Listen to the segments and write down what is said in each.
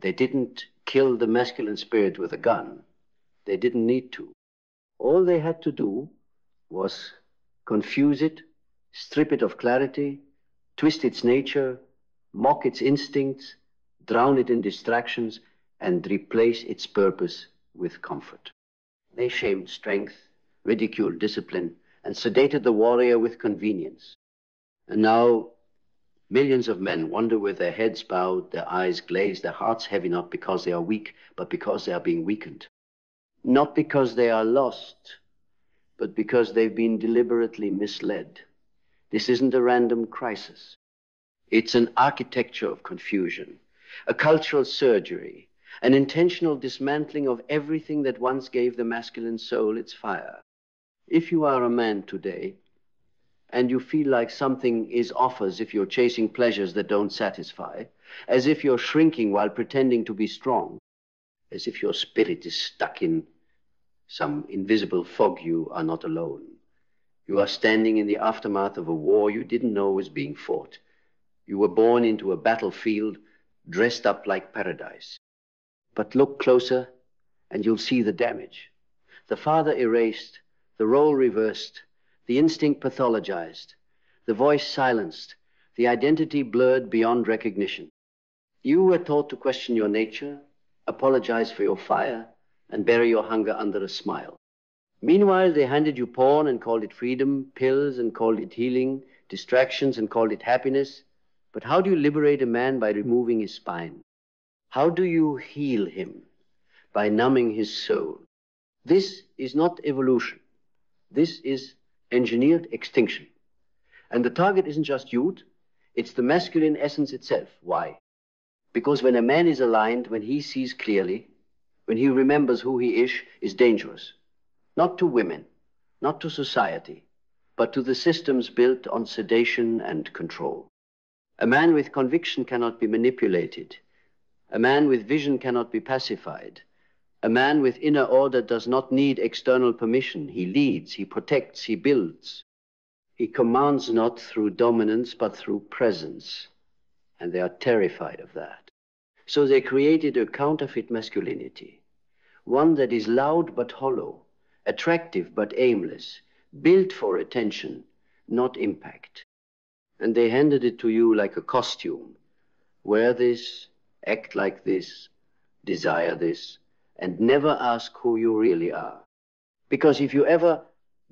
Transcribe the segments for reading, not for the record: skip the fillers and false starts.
They didn't kill the masculine spirit with a gun. They didn't need to. All they had to do was confuse it, strip it of clarity, twist its nature, mock its instincts, drown it in distractions, and replace its purpose with comfort. They shamed strength, ridiculed discipline, and sedated the warrior with convenience. And now millions of men wander with their heads bowed, their eyes glazed, their hearts heavy, not because they are weak, but because they are being weakened. Not because they are lost, but because they've been deliberately misled. This isn't a random crisis. It's an architecture of confusion, a cultural surgery, an intentional dismantling of everything that once gave the masculine soul its fire. If you are a man today, and you feel like something is off, as if you're chasing pleasures that don't satisfy, as if you're shrinking while pretending to be strong, as if your spirit is stuck in some invisible fog, you are not alone. You are standing in the aftermath of a war you didn't know was being fought. You were born into a battlefield dressed up like paradise. But look closer and you'll see the damage. The father erased, the role reversed, the instinct pathologized, the voice silenced, the identity blurred beyond recognition. You were taught to question your nature, apologize for your fire, and bury your hunger under a smile. Meanwhile, they handed you porn and called it freedom, pills and called it healing, distractions and called it happiness. But how do you liberate a man by removing his spine? How do you heal him? By numbing his soul. This is not evolution. This is engineered extinction. And the target isn't just youth, it's the masculine essence itself. Why? Because when a man is aligned, when he sees clearly, when he remembers who he is dangerous. Not to women, not to society, but to the systems built on sedation and control. A man with conviction cannot be manipulated. A man with vision cannot be pacified. A man with inner order does not need external permission. He leads, he protects, he builds. He commands not through dominance, but through presence. And they are terrified of that. So they created a counterfeit masculinity, one that is loud but hollow, attractive but aimless, built for attention, not impact. And they handed it to you like a costume. Wear this, act like this, desire this, and never ask who you really are. Because if you ever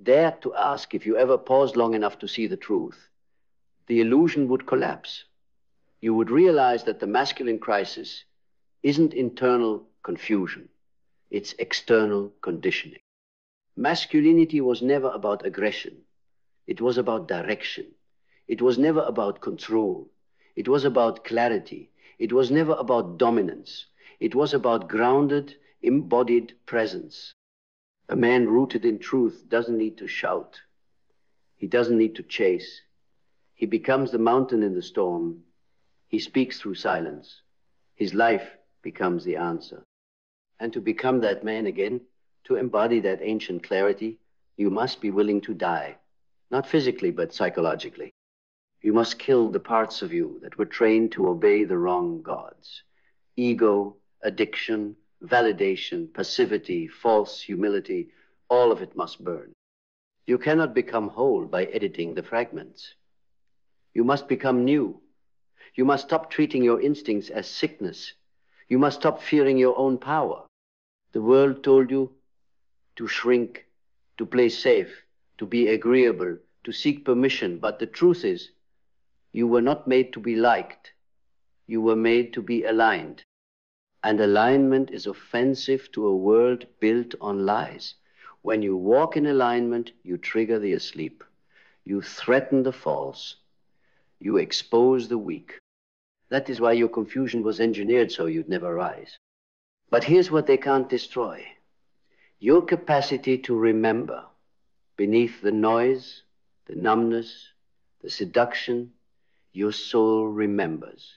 dared to ask, if you ever paused long enough to see the truth, the illusion would collapse. You would realize that the masculine crisis isn't internal confusion, it's external conditioning. Masculinity was never about aggression. It was about direction. It was never about control. It was about clarity. It was never about dominance. It was about grounded, embodied presence. A man rooted in truth doesn't need to shout. He doesn't need to chase. He becomes the mountain in the storm. He speaks through silence. His life becomes the answer. And to become that man again, to embody that ancient clarity, you must be willing to die. Not physically, but psychologically. You must kill the parts of you that were trained to obey the wrong gods. Ego, addiction, validation, passivity, false humility, all of it must burn. You cannot become whole by editing the fragments. You must become new. You must stop treating your instincts as sickness. You must stop fearing your own power. The world told you to shrink, to play safe, to be agreeable, to seek permission. But the truth is, you were not made to be liked. You were made to be aligned. And alignment is offensive to a world built on lies. When you walk in alignment, you trigger the asleep. You threaten the false. You expose the weak. That is why your confusion was engineered so you'd never rise. But here's what they can't destroy. Your capacity to remember beneath the noise, the numbness, the seduction, your soul remembers.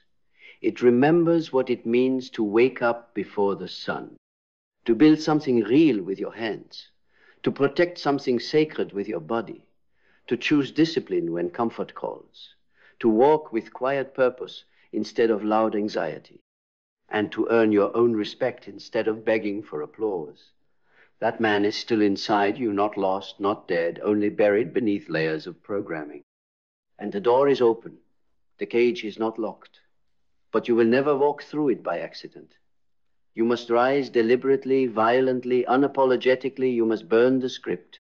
It remembers what it means to wake up before the sun, to build something real with your hands, to protect something sacred with your body, to choose discipline when comfort calls, to walk with quiet purpose instead of loud anxiety. and to earn your own respect instead of begging for applause. That man is still inside you, not lost, not dead, only buried beneath layers of programming. And the door is open. The cage is not locked. But you will never walk through it by accident. You must rise deliberately, violently, unapologetically. You must burn the script.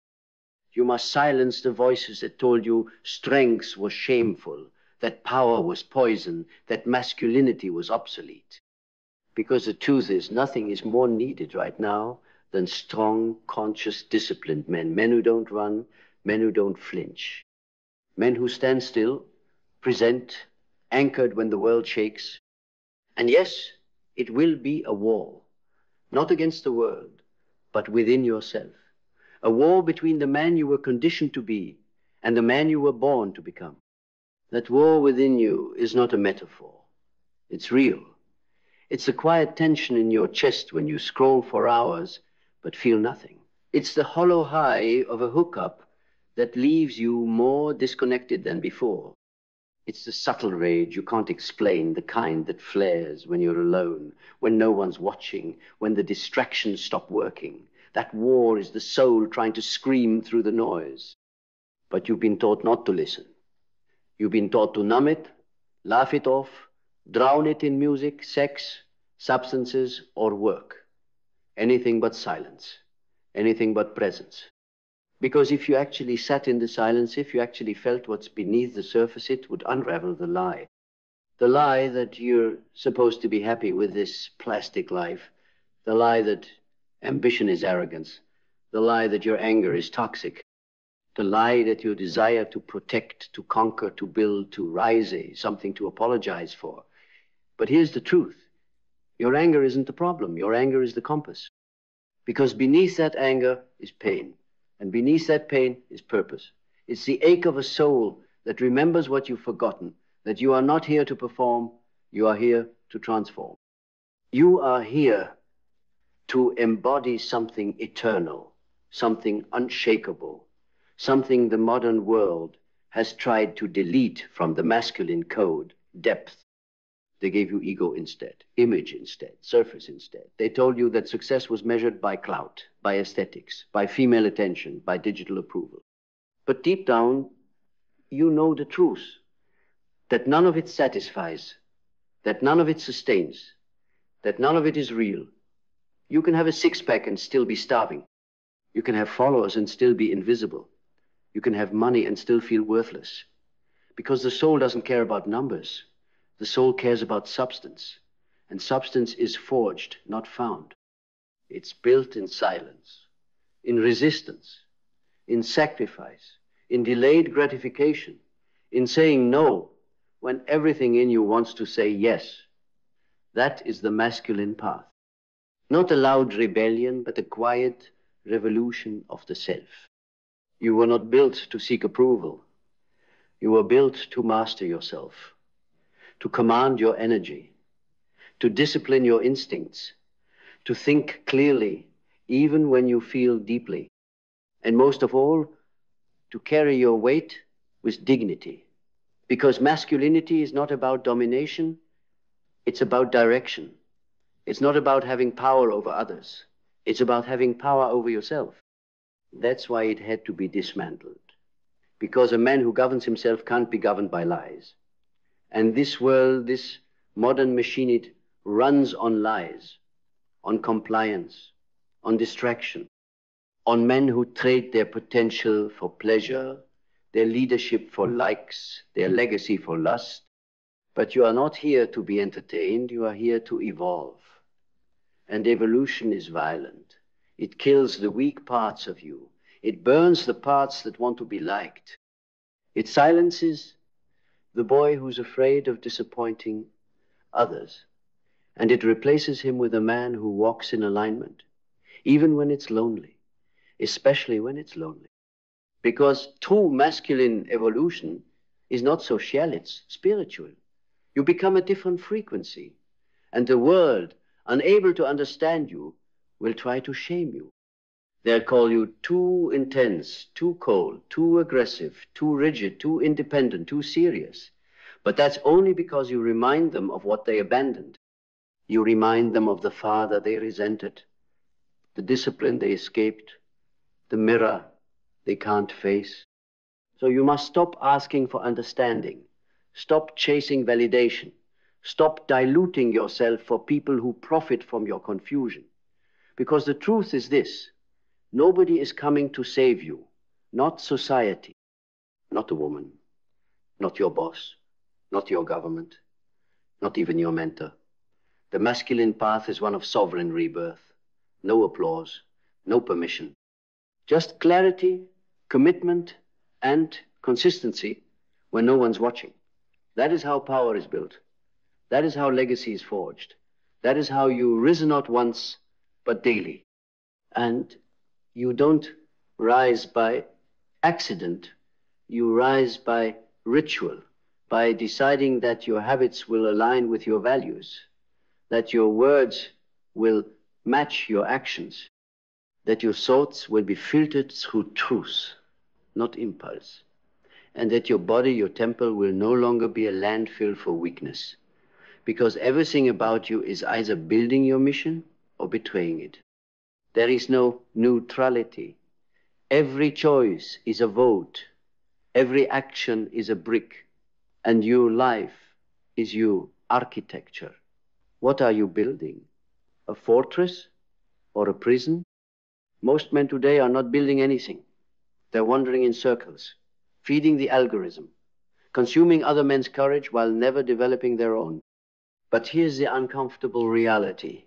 You must silence the voices that told you strength was shameful, that power was poison, that masculinity was obsolete. Because the truth is, nothing is more needed right now than strong, conscious, disciplined men. Men who don't run, men who don't flinch. Men who stand still, present, anchored when the world shakes. And yes, it will be a war, not against the world, but within yourself. A war between the man you were conditioned to be and the man you were born to become. That war within you is not a metaphor. It's real. It's the quiet tension in your chest when you scroll for hours but feel nothing. It's the hollow high of a hookup that leaves you more disconnected than before. It's the subtle rage you can't explain, the kind that flares when you're alone, when no one's watching, when the distractions stop working. That war is the soul trying to scream through the noise. But you've been taught not to listen. You've been taught to numb it, laugh it off, drown it in music, sex, substances, or work. Anything but silence. Anything but presence. Because if you actually sat in the silence, if you actually felt what's beneath the surface, it would unravel the lie. The lie that you're supposed to be happy with this plastic life. The lie that ambition is arrogance. The lie that your anger is toxic. The lie that your desire to protect, to conquer, to build, to rise is something to apologize for. But here's the truth. Your anger isn't the problem. Your anger is the compass. Because beneath that anger is pain. And beneath that pain is purpose. It's the ache of a soul that remembers what you've forgotten, that you are not here to perform, you are here to transform. You are here to embody something eternal, something unshakable, something the modern world has tried to delete from the masculine code, depth. They gave you ego instead, image instead, surface instead. They told you that success was measured by clout, by aesthetics, by female attention, by digital approval. But deep down, you know the truth, that none of it satisfies, that none of it sustains, that none of it is real. You can have a six-pack and still be starving. You can have followers and still be invisible. You can have money and still feel worthless. Because the soul doesn't care about numbers. The soul cares about substance, and substance is forged, not found. It's built in silence, in resistance, in sacrifice, in delayed gratification, in saying no when everything in you wants to say yes. That is the masculine path. Not a loud rebellion, but a quiet revolution of the self. You were not built to seek approval. You were built to master yourself, to command your energy, to discipline your instincts, to think clearly, even when you feel deeply, and most of all, to carry your weight with dignity. Because masculinity is not about domination, it's about direction. It's not about having power over others. It's about having power over yourself. That's why it had to be dismantled. Because a man who governs himself can't be governed by lies. And this world, this modern machine, it runs on lies, on compliance, on distraction, on men who trade their potential for pleasure, their leadership for likes, their legacy for lust. But you are not here to be entertained, you are here to evolve. And evolution is violent. It kills the weak parts of you. It burns the parts that want to be liked. It silences the boy who's afraid of disappointing others. And it replaces him with a man who walks in alignment, even when it's lonely, especially when it's lonely. Because true masculine evolution is not social, it's spiritual. You become a different frequency, and the world, unable to understand you, will try to shame you. They'll call you too intense, too cold, too aggressive, too rigid, too independent, too serious. But that's only because you remind them of what they abandoned. You remind them of the father they resented, the discipline they escaped, the mirror they can't face. So you must stop asking for understanding. Stop chasing validation. Stop diluting yourself for people who profit from your confusion. Because the truth is this: nobody is coming to save you. Not society, not a woman, not your boss, not your government, not even your mentor. The masculine path is one of sovereign rebirth. No applause, no permission. Just clarity, commitment, and consistency when no one's watching. That is how power is built. That is how legacy is forged. That is how you rise not once, but daily. And you don't rise by accident. You rise by ritual, by deciding that your habits will align with your values, that your words will match your actions, that your thoughts will be filtered through truth, not impulse, and that your body, your temple, will no longer be a landfill for weakness, because everything about you is either building your mission or betraying it. There is no neutrality. Every choice is a vote. Every action is a brick. And your life is your architecture. What are you building? A fortress or a prison? Most men today are not building anything. They're wandering in circles, feeding the algorithm, consuming other men's courage while never developing their own. But here's the uncomfortable reality.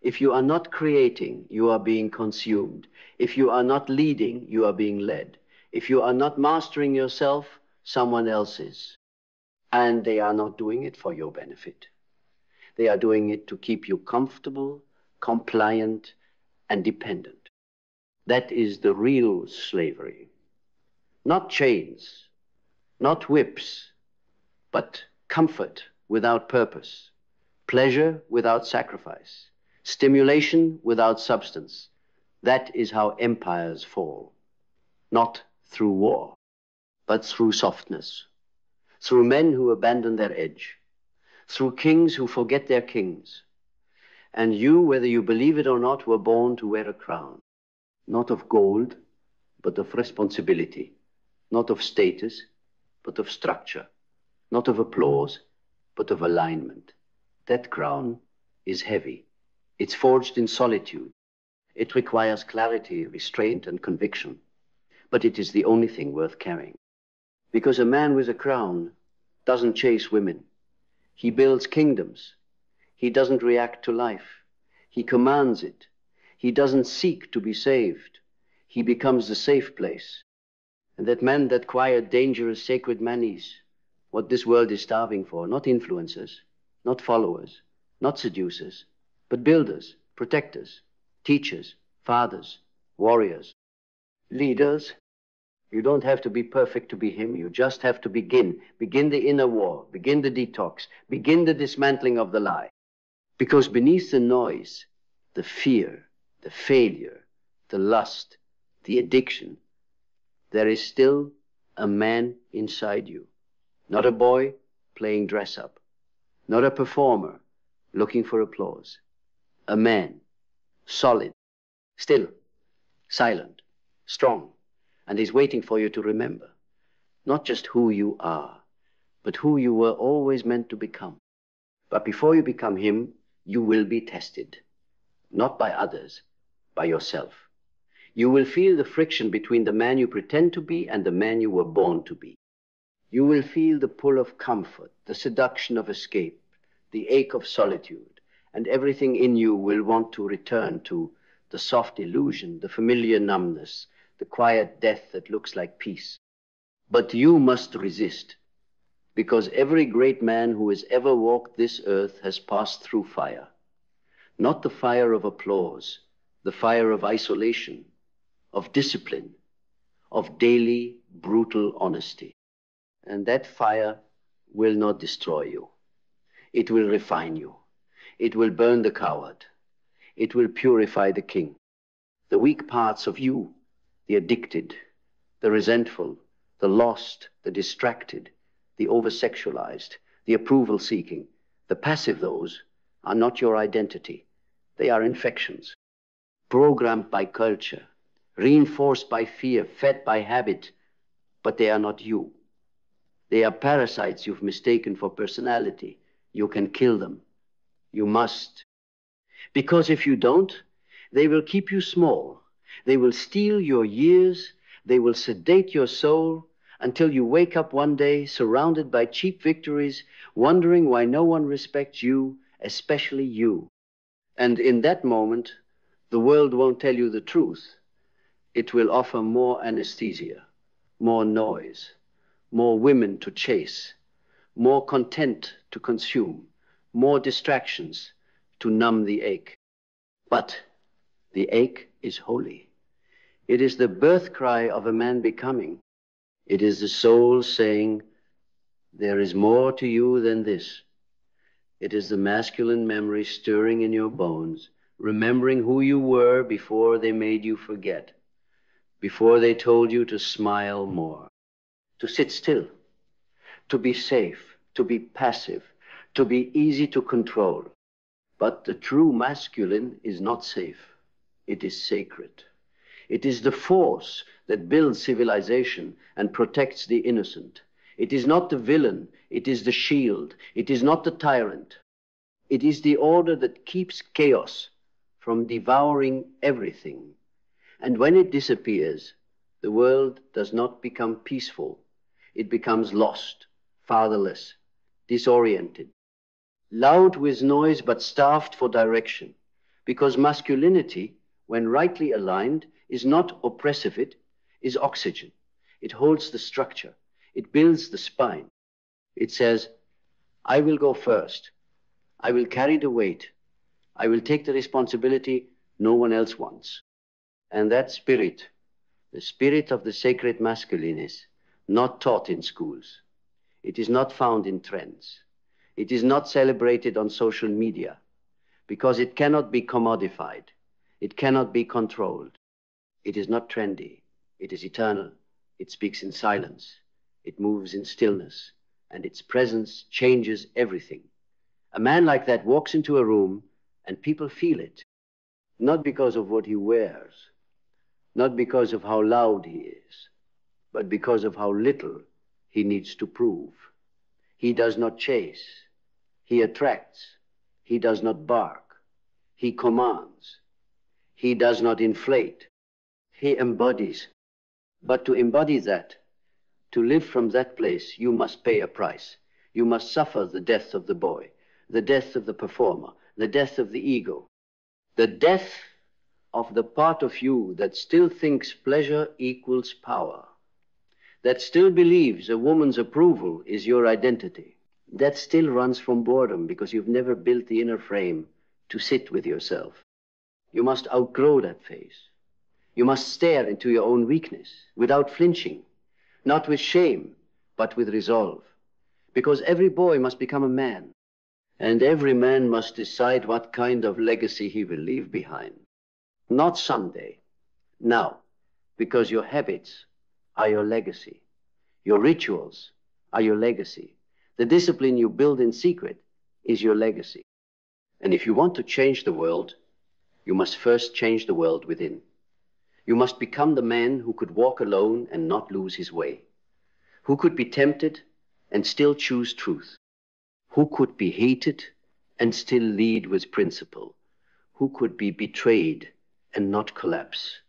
If you are not creating, you are being consumed. If you are not leading, you are being led. If you are not mastering yourself, someone else is. And they are not doing it for your benefit. They are doing it to keep you comfortable, compliant, and dependent. That is the real slavery. Not chains, not whips, but comfort without purpose, pleasure without sacrifice, stimulation without substance. That is how empires fall. Not through war, but through softness, through men who abandon their edge, through kings who forget their kings. And you, whether you believe it or not, were born to wear a crown, not of gold, but of responsibility, not of status, but of structure, not of applause, but of alignment. That crown is heavy. It's forged in solitude. It requires clarity, restraint, and conviction. But it is the only thing worth carrying. Because a man with a crown doesn't chase women. He builds kingdoms. He doesn't react to life. He commands it. He doesn't seek to be saved. He becomes the safe place. And that man, that quiet, dangerous, sacred man is what this world is starving for. Not influencers, not followers, not seducers, but builders, protectors, teachers, fathers, warriors, leaders. You don't have to be perfect to be him. You just have to begin. Begin the inner war. Begin the detox. Begin the dismantling of the lie. Because beneath the noise, the fear, the failure, the lust, the addiction, there is still a man inside you. Not a boy playing dress up. Not a performer looking for applause. A man, solid, still, silent, strong. And he's waiting for you to remember, not just who you are, but who you were always meant to become. But before you become him, you will be tested, not by others, by yourself. You will feel the friction between the man you pretend to be and the man you were born to be. You will feel the pull of comfort, the seduction of escape, the ache of solitude, and everything in you will want to return to the soft illusion, the familiar numbness, the quiet death that looks like peace. But you must resist, because every great man who has ever walked this earth has passed through fire. Not the fire of applause, the fire of isolation, of discipline, of daily brutal honesty. And that fire will not destroy you. It will refine you. It will burn the coward. It will purify the king. The weak parts of you, the addicted, the resentful, the lost, the distracted, the over-sexualized, the approval-seeking, the passive those are not your identity. They are infections, programmed by culture, reinforced by fear, fed by habit, but they are not you. They are parasites you've mistaken for personality. You can kill them. You must. Because if you don't, they will keep you small. They will steal your years. They will sedate your soul until you wake up one day surrounded by cheap victories, wondering why no one respects you, especially you. And in that moment, the world won't tell you the truth. It will offer more anesthesia, more noise, more women to chase, more content to consume, more distractions to numb the ache. But the ache is holy. It is the birth cry of a man becoming. It is the soul saying, there is more to you than this. It is the masculine memory stirring in your bones, remembering who you were before they made you forget, before they told you to smile more, to sit still, to be safe, to be passive, to be easy to control. But the true masculine is not safe. It is sacred. It is the force that builds civilization and protects the innocent. It is not the villain. It is the shield. It is not the tyrant. It is the order that keeps chaos from devouring everything. And when it disappears, the world does not become peaceful. It becomes lost, fatherless, disoriented, loud with noise but starved for direction. Because masculinity, when rightly aligned, is not oppressive, it is oxygen. It holds the structure. It builds the spine. It says, I will go first. I will carry the weight. I will take the responsibility no one else wants. And that spirit, the spirit of the sacred masculine, is not taught in schools. It is not found in trends. It is not celebrated on social media because it cannot be commodified. It cannot be controlled. It is not trendy. It is eternal. It speaks in silence. It moves in stillness. And its presence changes everything. A man like that walks into a room and people feel it. Not because of what he wears, not because of how loud he is, but because of how little he needs to prove. He does not chase. He attracts. He does not bark. He commands. He does not inflate. He embodies. But to embody that, to live from that place, you must pay a price. You must suffer the death of the boy, the death of the performer, the death of the ego, the death of the part of you that still thinks pleasure equals power, that still believes a woman's approval is your identity, that still runs from boredom because you've never built the inner frame to sit with yourself. You must outgrow that phase. You must stare into your own weakness without flinching, not with shame, but with resolve. Because every boy must become a man, and every man must decide what kind of legacy he will leave behind. Not someday, now, because your habits are your legacy. Your rituals are your legacy. The discipline you build in secret is your legacy. And if you want to change the world, you must first change the world within. You must become the man who could walk alone and not lose his way, who could be tempted and still choose truth, who could be hated and still lead with principle, who could be betrayed and not collapse.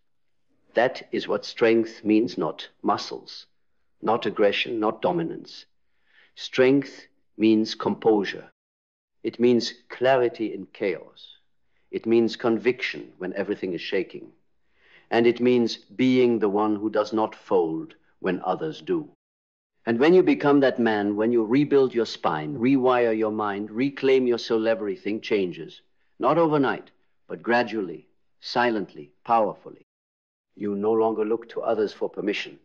That is what strength means, not muscles, not aggression, not dominance. Strength means composure. It means clarity in chaos. It means conviction when everything is shaking. And it means being the one who does not fold when others do. And when you become that man, when you rebuild your spine, rewire your mind, reclaim your soul, everything changes. Not overnight, but gradually, silently, powerfully. You no longer look to others for permission.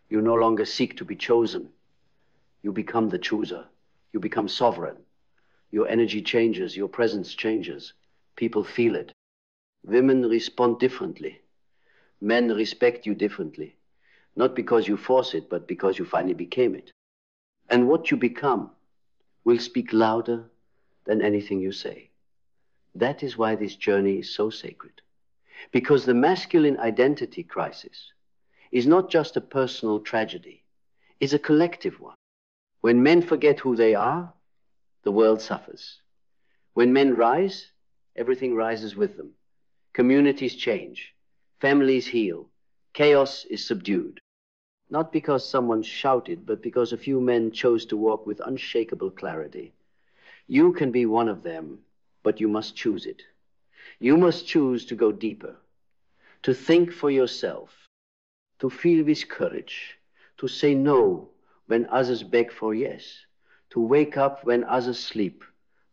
You no longer seek to be chosen. You become the chooser. You become sovereign. Your energy changes, your presence changes. People feel it. Women respond differently. Men respect you differently. Not because you force it, but because you finally became it. And what you become will speak louder than anything you say. That is why this journey is so sacred. Because the masculine identity crisis is not just a personal tragedy, it's a collective one. When men forget who they are, the world suffers. When men rise, everything rises with them. Communities change, families heal, chaos is subdued. Not because someone shouted, but because a few men chose to walk with unshakable clarity. You can be one of them, but you must choose it. You must choose to go deeper, to think for yourself, to feel with courage, to say no when others beg for yes, to wake up when others sleep,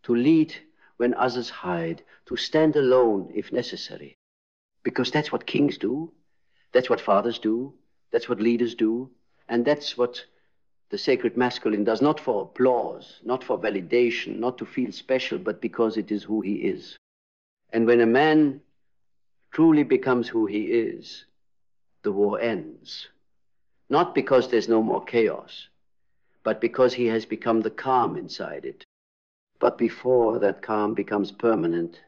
to lead when others hide, to stand alone if necessary. Because that's what kings do, that's what fathers do, that's what leaders do, and that's what the sacred masculine does, not for applause, not for validation, not to feel special, but because it is who he is. And when a man truly becomes who he is, the war ends. Not because there's no more chaos, but because he has become the calm inside it. But before that calm becomes permanent,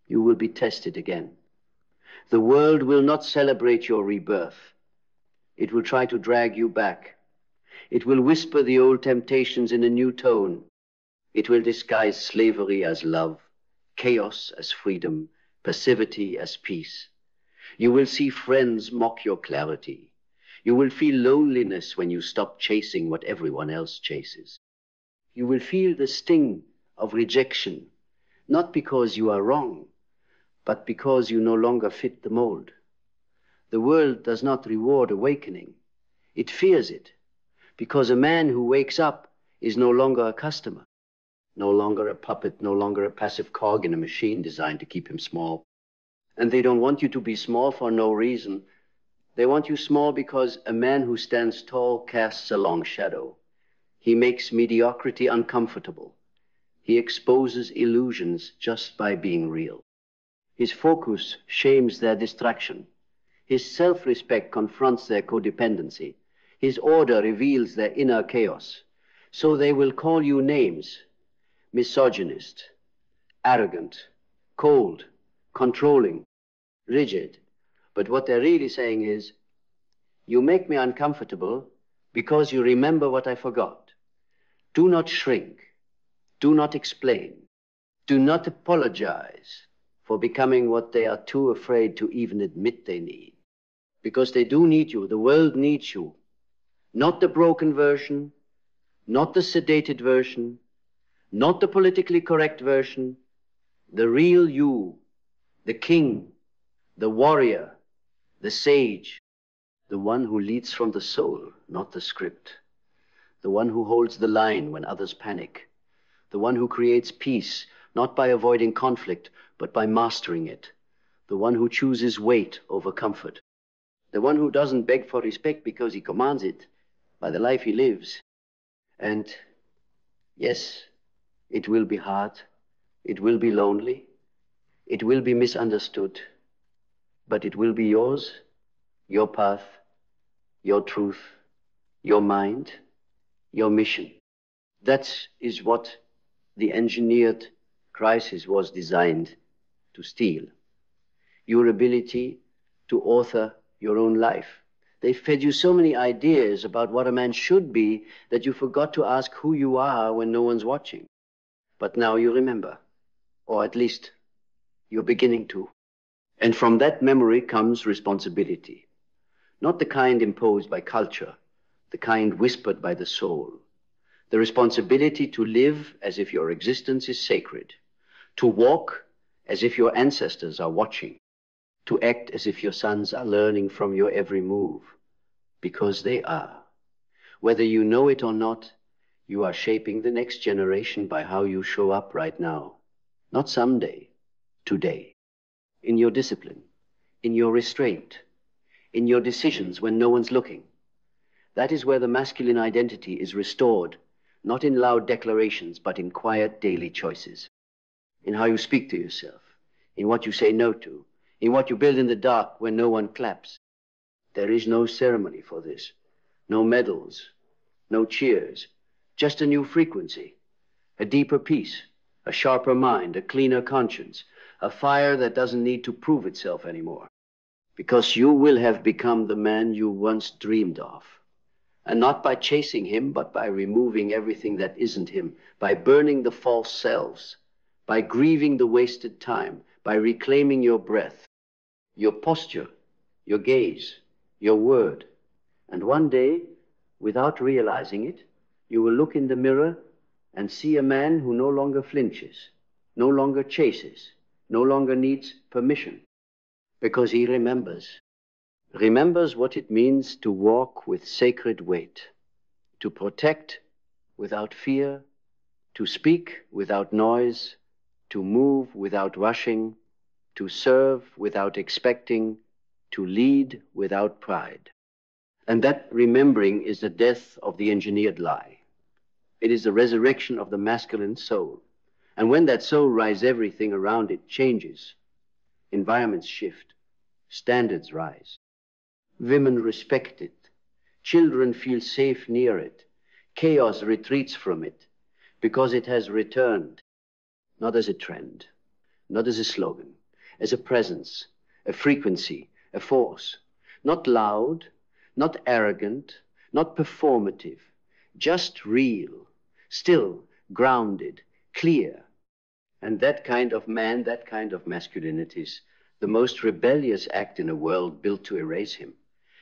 you will be tested again. The world will not celebrate your rebirth. It will try to drag you back. It will whisper the old temptations in a new tone. It will disguise slavery as love, chaos as freedom, passivity as peace. You will see friends mock your clarity. You will feel loneliness when you stop chasing what everyone else chases. You will feel the sting of rejection, not because you are wrong, but because you no longer fit the mold. The world does not reward awakening. It fears it, because a man who wakes up is no longer a customer, no longer a puppet, no longer a passive cog in a machine designed to keep him small. And they don't want you to be small for no reason. They want you small because a man who stands tall casts a long shadow. He makes mediocrity uncomfortable. He exposes illusions just by being real. His focus shames their distraction. His self-respect confronts their codependency. His order reveals their inner chaos. So they will call you names: misogynist, arrogant, cold, controlling, rigid. But what they're really saying is, you make me uncomfortable because you remember what I forgot. Do not shrink. Do not explain. Do not apologize for becoming what they are too afraid to even admit they need. Because they do need you. The world needs you. Not the broken version, not the sedated version, not the politically correct version, the real you, the king, the warrior, the sage, the one who leads from the soul, not the script, the one who holds the line when others panic, the one who creates peace, not by avoiding conflict, but by mastering it, the one who chooses weight over comfort, the one who doesn't beg for respect because he commands it by the life he lives. And yes, it will be hard, it will be lonely, it will be misunderstood, but it will be yours, your path, your truth, your mind, your mission. That is what the engineered crisis was designed to steal. Your ability to author your own life. They fed you so many ideas about what a man should be that you forgot to ask who you are when no one's watching. But now you remember, or at least you're beginning to. And from that memory comes responsibility. Not the kind imposed by culture, the kind whispered by the soul. The responsibility to live as if your existence is sacred, to walk as if your ancestors are watching, to act as if your sons are learning from your every move, because they are. Whether you know it or not, you are shaping the next generation by how you show up right now. Not someday, today. In your discipline, in your restraint, in your decisions when no one's looking. That is where the masculine identity is restored, not in loud declarations, but in quiet daily choices. In how you speak to yourself, in what you say no to, in what you build in the dark when no one claps. There is no ceremony for this, no medals, no cheers, just a new frequency, a deeper peace, a sharper mind, a cleaner conscience, a fire that doesn't need to prove itself anymore, because you will have become the man you once dreamed of. And not by chasing him, but by removing everything that isn't him, by burning the false selves, by grieving the wasted time, by reclaiming your breath, your posture, your gaze, your word. And one day, without realizing it, you will look in the mirror and see a man who no longer flinches, no longer chases, no longer needs permission, because he remembers what it means to walk with sacred weight, to protect without fear, to speak without noise, to move without rushing, to serve without expecting, to lead without pride. And that remembering is the death of the engineered lie. It is the resurrection of the masculine soul. And when that soul rises, everything around it changes. Environments shift. Standards rise. Women respect it. Children feel safe near it. Chaos retreats from it because it has returned, not as a trend, not as a slogan, as a presence, a frequency, a force. Not loud, not arrogant, not performative, just real, still, grounded, clear. And that kind of man, that kind of masculinity is the most rebellious act in a world built to erase him.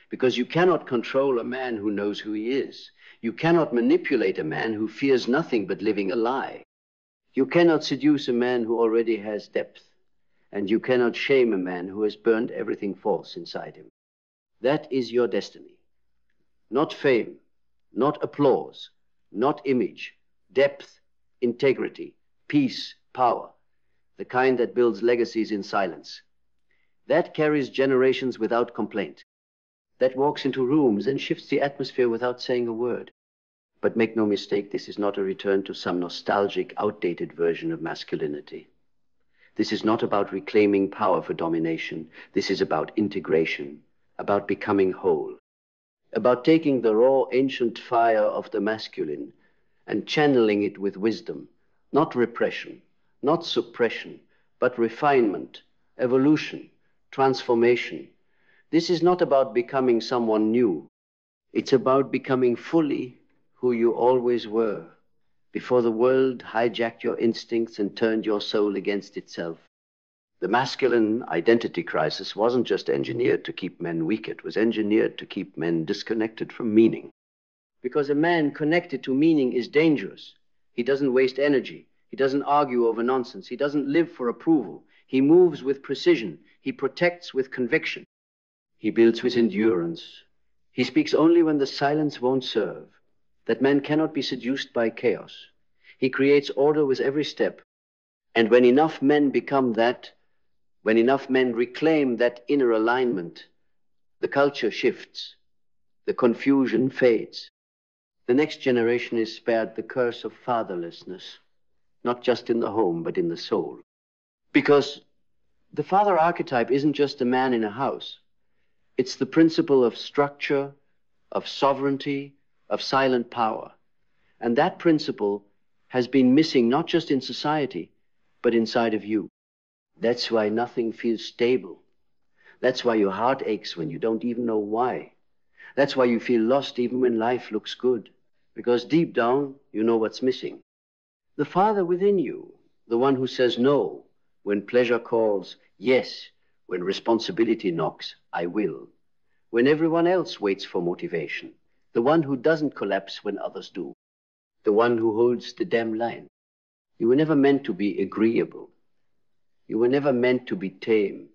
Because you cannot control a man who knows who he is. You cannot manipulate a man who fears nothing but living a lie. You cannot seduce a man who already has depth. And you cannot shame a man who has burned everything false inside him. That is your destiny. Not fame, not applause, not image, depth, integrity, peace, power, the kind that builds legacies in silence. That carries generations without complaint. That walks into rooms and shifts the atmosphere without saying a word. But make no mistake, this is not a return to some nostalgic, outdated version of masculinity. This is not about reclaiming power for domination. This is about integration, about becoming whole, about taking the raw, ancient fire of the masculine and channeling it with wisdom, not repression, not suppression, but refinement, evolution, transformation. This is not about becoming someone new. It's about becoming fully who you always were, before the world hijacked your instincts and turned your soul against itself. The masculine identity crisis wasn't just engineered to keep men weak, it was engineered to keep men disconnected from meaning. Because a man connected to meaning is dangerous. He doesn't waste energy. He doesn't argue over nonsense. He doesn't live for approval. He moves with precision. He protects with conviction. He builds with endurance. He speaks only when the silence won't serve. That man cannot be seduced by chaos. He creates order with every step. And when enough men become that, when enough men reclaim that inner alignment, the culture shifts. The confusion fades. The next generation is spared the curse of fatherlessness, not just in the home, but in the soul. Because the father archetype isn't just a man in a house. It's the principle of structure, of sovereignty, of silent power. And that principle has been missing not just in society, but inside of you. That's why nothing feels stable. That's why your heart aches when you don't even know why. That's why you feel lost even when life looks good. Because deep down, you know what's missing. The father within you, the one who says no when pleasure calls, yes when responsibility knocks, I will. When everyone else waits for motivation. The one who doesn't collapse when others do. The one who holds the damn line. You were never meant to be agreeable. You were never meant to be tame.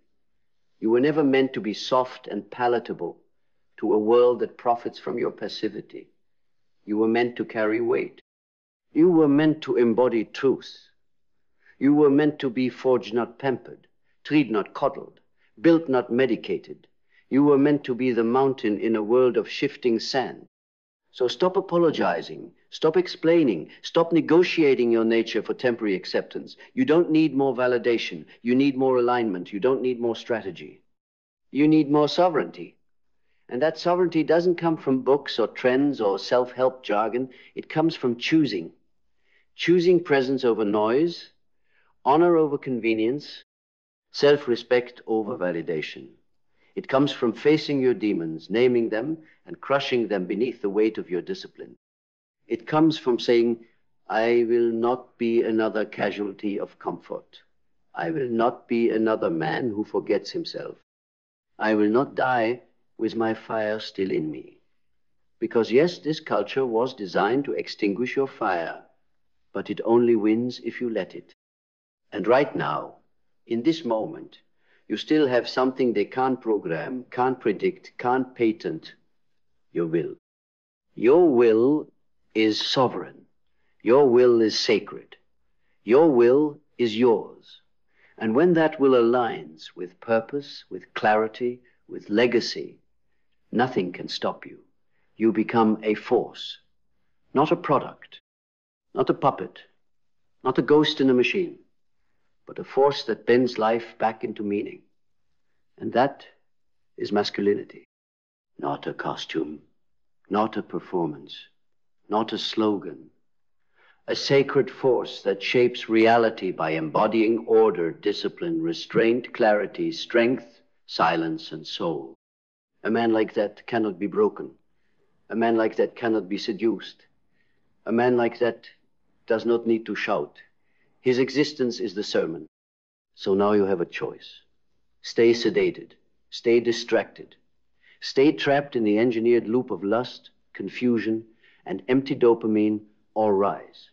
You were never meant to be soft and palatable to a world that profits from your passivity. You were meant to carry weight. You were meant to embody truth. You were meant to be forged, not pampered, treed, not coddled, built, not medicated. You were meant to be the mountain in a world of shifting sand. So stop apologizing, stop explaining, stop negotiating your nature for temporary acceptance. You don't need more validation. You need more alignment. You don't need more strategy. You need more sovereignty. And that sovereignty doesn't come from books or trends or self-help jargon. It comes from choosing. Choosing presence over noise, honor over convenience, Self-respect over validation. It comes from facing your demons, naming them, and crushing them beneath the weight of your discipline. It comes from saying, I will not be another casualty of comfort. I will not be another man who forgets himself. I will not die with my fire still in me. Because yes, this culture was designed to extinguish your fire, but it only wins if you let it. And right now, in this moment, you still have something they can't program, can't predict, can't patent: your will. Your will is sovereign. Your will is sacred. Your will is yours. And when that will aligns with purpose, with clarity, with legacy, nothing can stop you. You become a force, not a product, not a puppet, not a ghost in a machine, but a force that bends life back into meaning. And that is masculinity. Not a costume, not a performance, not a slogan. A sacred force that shapes reality by embodying order, discipline, restraint, clarity, strength, silence, and soul. A man like that cannot be broken. A man like that cannot be seduced. A man like that does not need to shout. His existence is the sermon. So now you have a choice. Stay sedated. Stay distracted. Stay trapped in the engineered loop of lust, confusion, and empty dopamine, or rise.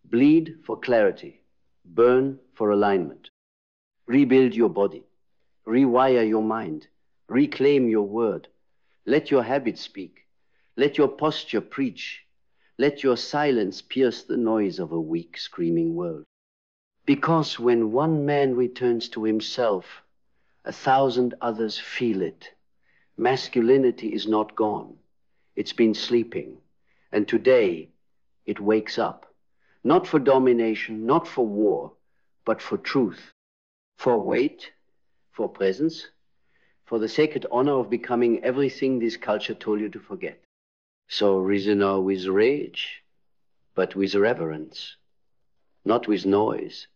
Bleed for clarity. Burn for alignment. Rebuild your body. Rewire your mind. Reclaim your word. Let your habits speak. Let your posture preach. Let your silence pierce the noise of a weak, screaming world. Because when one man returns to himself, 1,000 others feel it. Masculinity is not gone. It's been sleeping. And today, it wakes up. Not for domination, not for war, but for truth. For weight, for presence, for the sacred honor of becoming everything this culture told you to forget. So reason now with rage, but with reverence. Not with noise,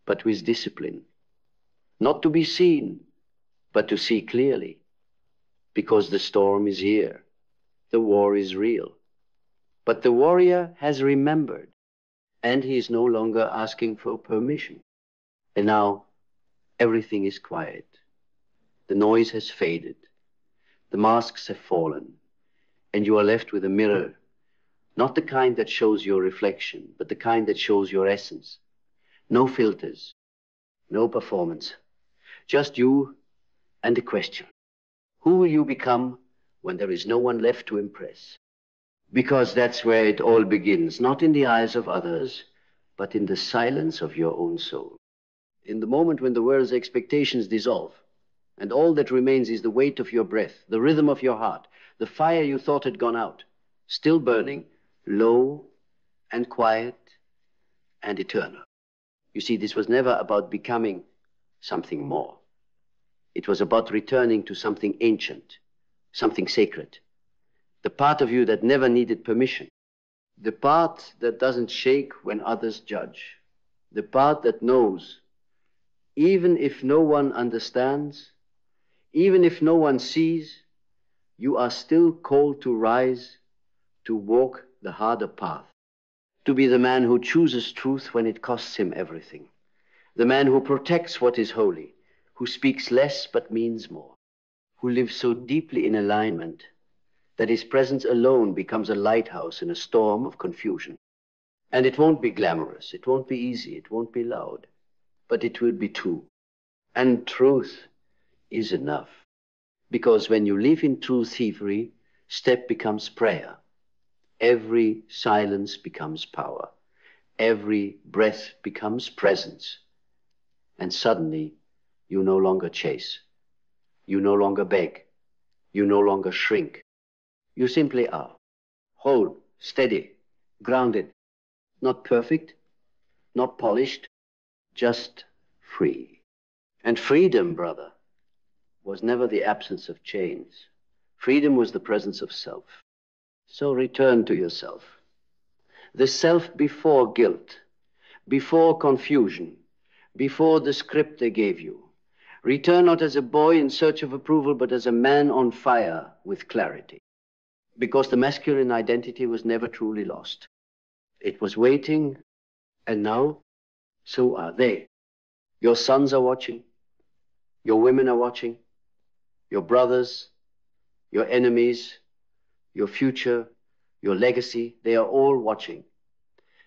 but with discipline. Not to be seen, but to see clearly. Because the storm is here. The war is real. But the warrior has remembered, and he is no longer asking for permission. And now everything is quiet. The noise has faded. The masks have fallen. And you are left with a mirror, not the kind that shows your reflection, but the kind that shows your essence. No filters, no performance, just you and a question. Who will you become when there is no one left to impress? Because that's where it all begins, not in the eyes of others, but in the silence of your own soul. In the moment when the world's expectations dissolve, and all that remains is the weight of your breath, the rhythm of your heart, the fire you thought had gone out, still burning, low and quiet and eternal. You see, this was never about becoming something more. It was about returning to something ancient, something sacred. The part of you that never needed permission. The part that doesn't shake when others judge. The part that knows, even if no one understands, even if no one sees, you are still called to rise, to walk the harder path. To be the man who chooses truth when it costs him everything. The man who protects what is holy, who speaks less but means more, who lives so deeply in alignment that his presence alone becomes a lighthouse in a storm of confusion. And it won't be glamorous, it won't be easy, it won't be loud, but it will be true. And truth is enough. Because when you live in true thievery, step becomes prayer. Every silence becomes power. Every breath becomes presence. And suddenly, you no longer chase. You no longer beg. You no longer shrink. You simply are. Whole, steady, grounded. Not perfect, not polished, just free. And freedom, brother, was never the absence of chains. Freedom was the presence of self. So return to yourself. The self before guilt, before confusion, before the script they gave you. Return not as a boy in search of approval, but as a man on fire with clarity. Because the masculine identity was never truly lost. It was waiting, and now, so are they. Your sons are watching. Your women are watching. Your brothers, your enemies, your future, your legacy, they are all watching.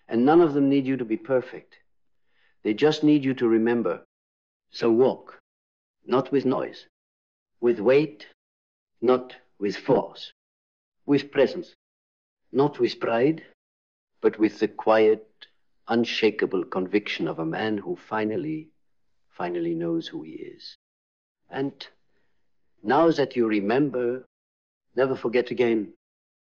And none of them need you to be perfect. They just need you to remember. So walk, not with noise, with weight, not with force, with presence, not with pride, but with the quiet, unshakable conviction of a man who finally knows who he is. And now that you remember, never forget again.